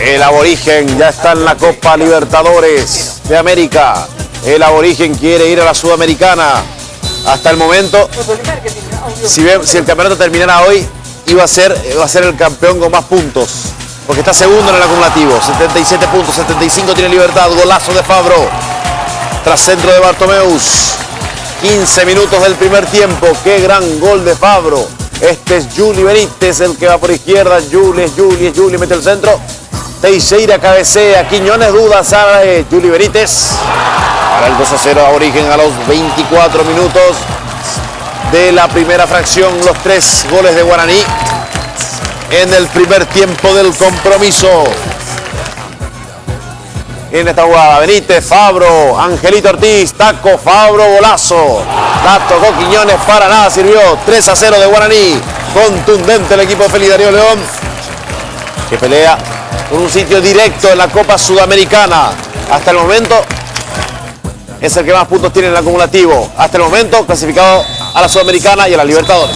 El aborigen ya está en la Copa Libertadores de América. El aborigen quiere ir a la Sudamericana. Hasta el momento, si el campeonato terminara hoy, iba a ser el campeón con más puntos. Porque está segundo en el acumulativo. 77 puntos, 75 tiene Libertad. Golazo de Fabro. Tras centro de Bartomeus. 15 minutos del primer tiempo. Qué gran gol de Fabro. Este es Juli Benítez, el que va por izquierda. Juli mete el centro. Teixeira cabecea. Quiñones duda. Sale Juli Benítez. Para el 2-0 aborigen a los 24 minutos de la primera fracción. Los 3 goles de Guaraní en el primer tiempo del compromiso. En esta jugada, Benítez, Fabro, Angelito Ortiz, taco, Fabro, golazo. La tocó Quiñones, para nada sirvió. 3-0 de Guaraní. Contundente el equipo de Félix Darío León, que pelea por un sitio directo en la Copa Sudamericana. Hasta el momento es el que más puntos tiene en el acumulativo. Hasta el momento clasificado a la Sudamericana y a la Libertadores.